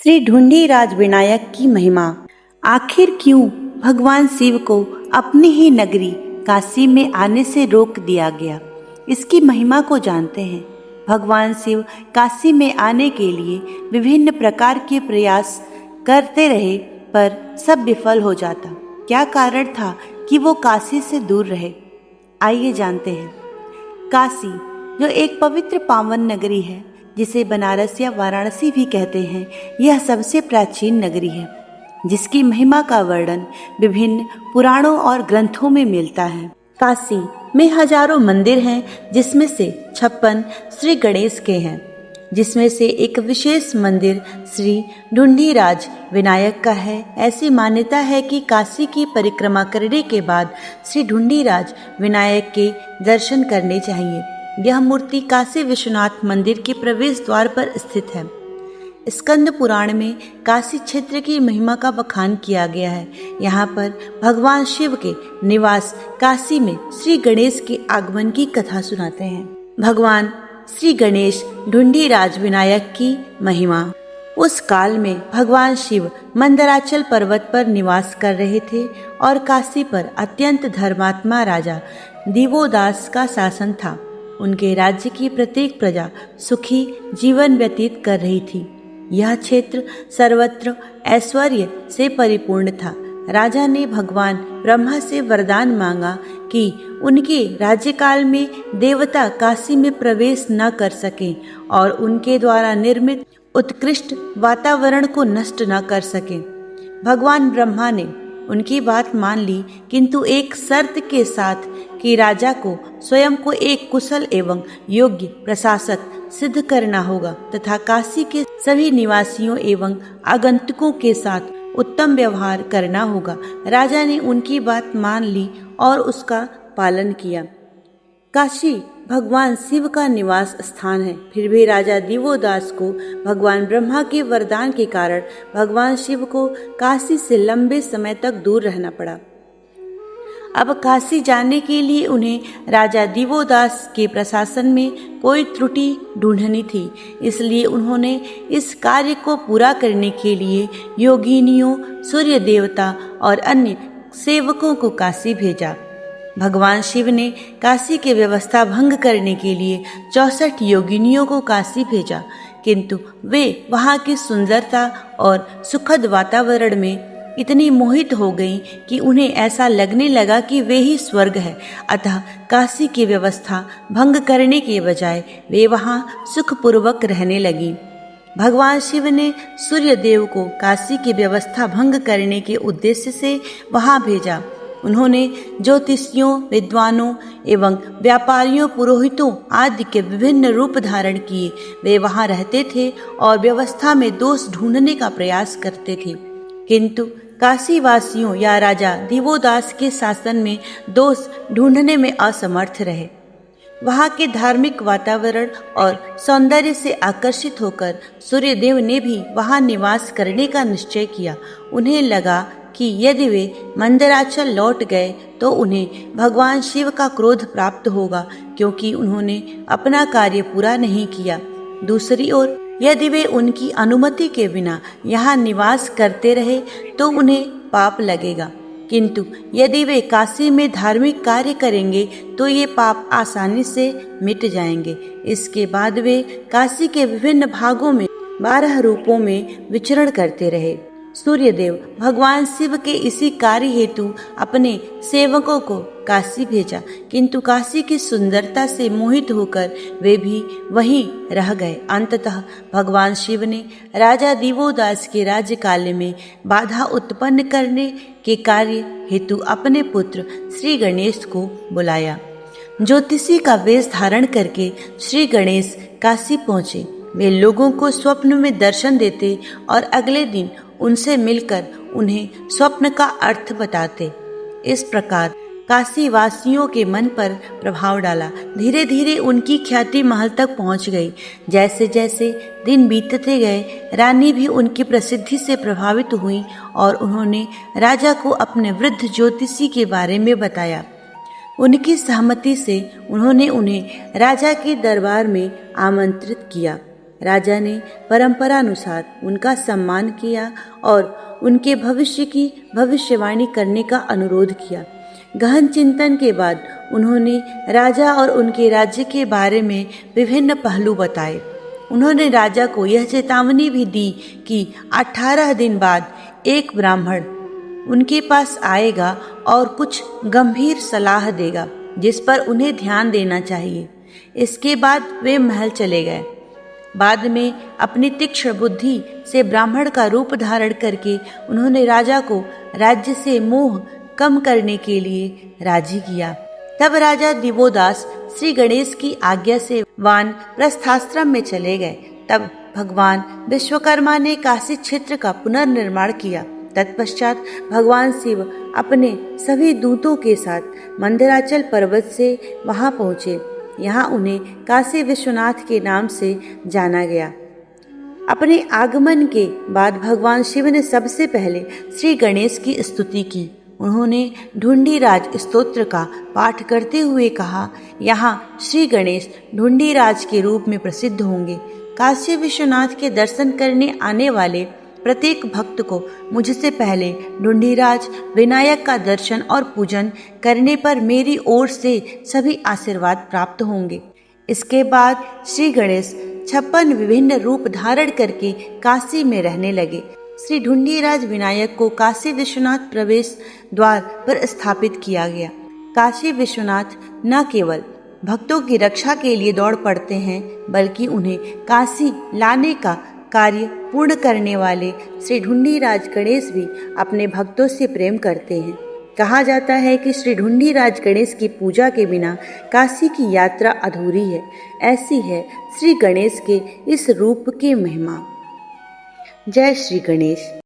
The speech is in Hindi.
श्री ढूंढीराज विनायक की महिमा। आखिर क्यों भगवान शिव को अपनी ही नगरी काशी में आने से रोक दिया गया, इसकी महिमा को जानते हैं। भगवान शिव काशी में आने के लिए विभिन्न प्रकार के प्रयास करते रहे, पर सब विफल हो जाता। क्या कारण था कि वो काशी से दूर रहे? आइए जानते हैं। काशी जो एक पवित्र पावन नगरी है, जिसे बनारस या वाराणसी भी कहते हैं, यह सबसे प्राचीन नगरी है, जिसकी महिमा का वर्णन विभिन्न पुराणों और ग्रंथों में मिलता है। काशी में हजारों मंदिर हैं, जिसमें से 56 श्री गणेश के हैं, जिसमें से एक विशेष मंदिर श्री ढूंढीराज विनायक का है। ऐसी मान्यता है कि काशी की परिक्रमा करने के बाद श्री ढूंढीराज विनायक के दर्शन करने चाहिए। यह मूर्ति काशी विश्वनाथ मंदिर के प्रवेश द्वार पर स्थित है। स्कंद पुराण में काशी क्षेत्र की महिमा का बखान किया गया है। यहाँ पर भगवान शिव के निवास काशी में श्री गणेश के आगमन की कथा सुनाते हैं। भगवान श्री गणेश ढूंढीराज विनायक की महिमा। उस काल में भगवान शिव मंदराचल पर्वत पर निवास कर रहे थे और काशी पर अत्यंत धर्मात्मा राजा दिवोदास का शासन था। उनके राज्य की प्रत्येक प्रजा सुखी जीवन व्यतीत कर रही थी। यह क्षेत्र सर्वत्र ऐश्वर्य से परिपूर्ण था। राजा ने भगवान ब्रह्मा से वरदान मांगा कि उनके राज्यकाल में देवता काशी में प्रवेश न कर सकें और उनके द्वारा निर्मित उत्कृष्ट वातावरण को नष्ट न कर सकें। भगवान ब्रह्मा ने उनकी बात मान ली, किंतु एक शर्त के साथ कि राजा को स्वयं को एक कुशल एवं योग्य प्रशासक सिद्ध करना होगा तथा काशी के सभी निवासियों एवं आगंतुकों के साथ उत्तम व्यवहार करना होगा। राजा ने उनकी बात मान ली और उसका पालन किया। काशी भगवान शिव का निवास स्थान है। फिर भी राजा दिवोदास को भगवान ब्रह्मा के वरदान के कारण भगवान शिव को काशी से लंबे समय तक दूर रहना पड़ा। अब काशी जाने के लिए उन्हें राजा दिवोदास के प्रशासन में कोई त्रुटि ढूंढनी थी। इसलिए उन्होंने इस कार्य को पूरा करने के लिए योगिनियों, सूर्य देवता और अन्य सेवकों को काशी भेजा। भगवान शिव ने काशी की व्यवस्था भंग करने के लिए 64 योगिनियों को काशी भेजा, किंतु वे वहां की सुंदरता और सुखद वातावरण में इतनी मोहित हो गईं कि उन्हें ऐसा लगने लगा कि वे ही स्वर्ग है। अतः काशी की व्यवस्था भंग करने के बजाय वे वहां सुखपूर्वक रहने लगी। भगवान शिव ने सूर्य देव को काशी की व्यवस्था भंग करने के उद्देश्य से वहां भेजा। उन्होंने ज्योतिषियों, विद्वानों एवं व्यापारियों, पुरोहितों आदि के विभिन्न रूप धारण किए। वे वहां रहते थे और व्यवस्था में दोष ढूंढने का प्रयास करते थे, किंतु काशी वासियों या राजा दिवोदास के शासन में दोष ढूंढने में असमर्थ रहे। वहां के धार्मिक वातावरण और सौंदर्य से आकर्षित होकर सूर्यदेव ने भी वहां निवास करने का निश्चय किया। उन्हें लगा कि यदि वे मंदराचल लौट गए तो उन्हें भगवान शिव का क्रोध प्राप्त होगा, क्योंकि उन्होंने अपना कार्य पूरा नहीं किया। दूसरी ओर यदि वे उनकी अनुमति के बिना यहाँ निवास करते रहे तो उन्हें पाप लगेगा, किंतु यदि वे काशी में धार्मिक कार्य करेंगे तो ये पाप आसानी से मिट जाएंगे। इसके बाद वे काशी के विभिन्न भागों में 12 रूपों में विचरण करते रहे। सूर्यदेव भगवान शिव के इसी कार्य हेतु अपने सेवकों को काशी भेजा, किंतु काशी की सुंदरता से मोहित होकर वे भी वहीं रह गए। अंततः भगवान शिव ने राजा दिवोदास के राज्यकाल में बाधा उत्पन्न करने के कार्य हेतु अपने पुत्र श्री गणेश को बुलाया। ज्योतिषी का वेश धारण करके श्री गणेश काशी पहुँचे। वे लोगों को स्वप्न में दर्शन देते और अगले दिन उनसे मिलकर उन्हें स्वप्न का अर्थ बताते। इस प्रकार काशी वासियों के मन पर प्रभाव डाला। धीरे धीरे उनकी ख्याति महल तक पहुंच गई। जैसे जैसे दिन बीतते गए, रानी भी उनकी प्रसिद्धि से प्रभावित हुई और उन्होंने राजा को अपने वृद्ध ज्योतिषी के बारे में बताया। उनकी सहमति से उन्होंने उन्हें राजा के दरबार में आमंत्रित किया। राजा ने परंपरानुसार उनका सम्मान किया और उनके भविष्य की भविष्यवाणी करने का अनुरोध किया। गहन चिंतन के बाद उन्होंने राजा और उनके राज्य के बारे में विभिन्न पहलू बताए। उन्होंने राजा को यह चेतावनी भी दी कि 18 दिन बाद एक ब्राह्मण उनके पास आएगा और कुछ गंभीर सलाह देगा जिस पर उन्हें ध्यान देना चाहिए। इसके बाद वे महल चले गए। बाद में अपनी तीक्ष्ण बुद्धि से ब्राह्मण का रूप धारण करके उन्होंने राजा को राज्य से मोह कम करने के लिए राजी किया। तब राजा दिवोदास श्री गणेश की आज्ञा से वानप्रस्थाश्रम में चले गए। तब भगवान विश्वकर्मा ने काशी क्षेत्र का पुनर्निर्माण किया। तत्पश्चात भगवान शिव अपने सभी दूतों के साथ मंदराचल पर्वत से वहां पहुंचे। यहाँ उन्हें काशी विश्वनाथ के नाम से जाना गया। अपने आगमन के बाद भगवान शिव ने सबसे पहले श्री गणेश की स्तुति की। उन्होंने ढूंढीराज स्तोत्र का पाठ करते हुए कहा, यहाँ श्री गणेश ढूंढीराज के रूप में प्रसिद्ध होंगे। काशी विश्वनाथ के दर्शन करने आने वाले प्रत्येक भक्त को मुझसे पहले ढूंढीराज विनायक का दर्शन और पूजन करने पर मेरी ओर से सभी आशीर्वाद प्राप्त होंगे। इसके बाद श्री गणेश 56 विभिन्न रूप धारण करके काशी में रहने लगे। श्री ढूंढीराज विनायक को काशी विश्वनाथ प्रवेश द्वार पर स्थापित किया गया। काशी विश्वनाथ न केवल भक्तों की रक्षा के लिए दौड़ पड़ते हैं, बल्कि उन्हें काशी लाने का कार्य पूर्ण करने वाले श्री ढूंढीराज गणेश भी अपने भक्तों से प्रेम करते हैं। कहा जाता है कि श्री ढूंढीराज गणेश की पूजा के बिना काशी की यात्रा अधूरी है। ऐसी है श्री गणेश के इस रूप की महिमा। जय श्री गणेश।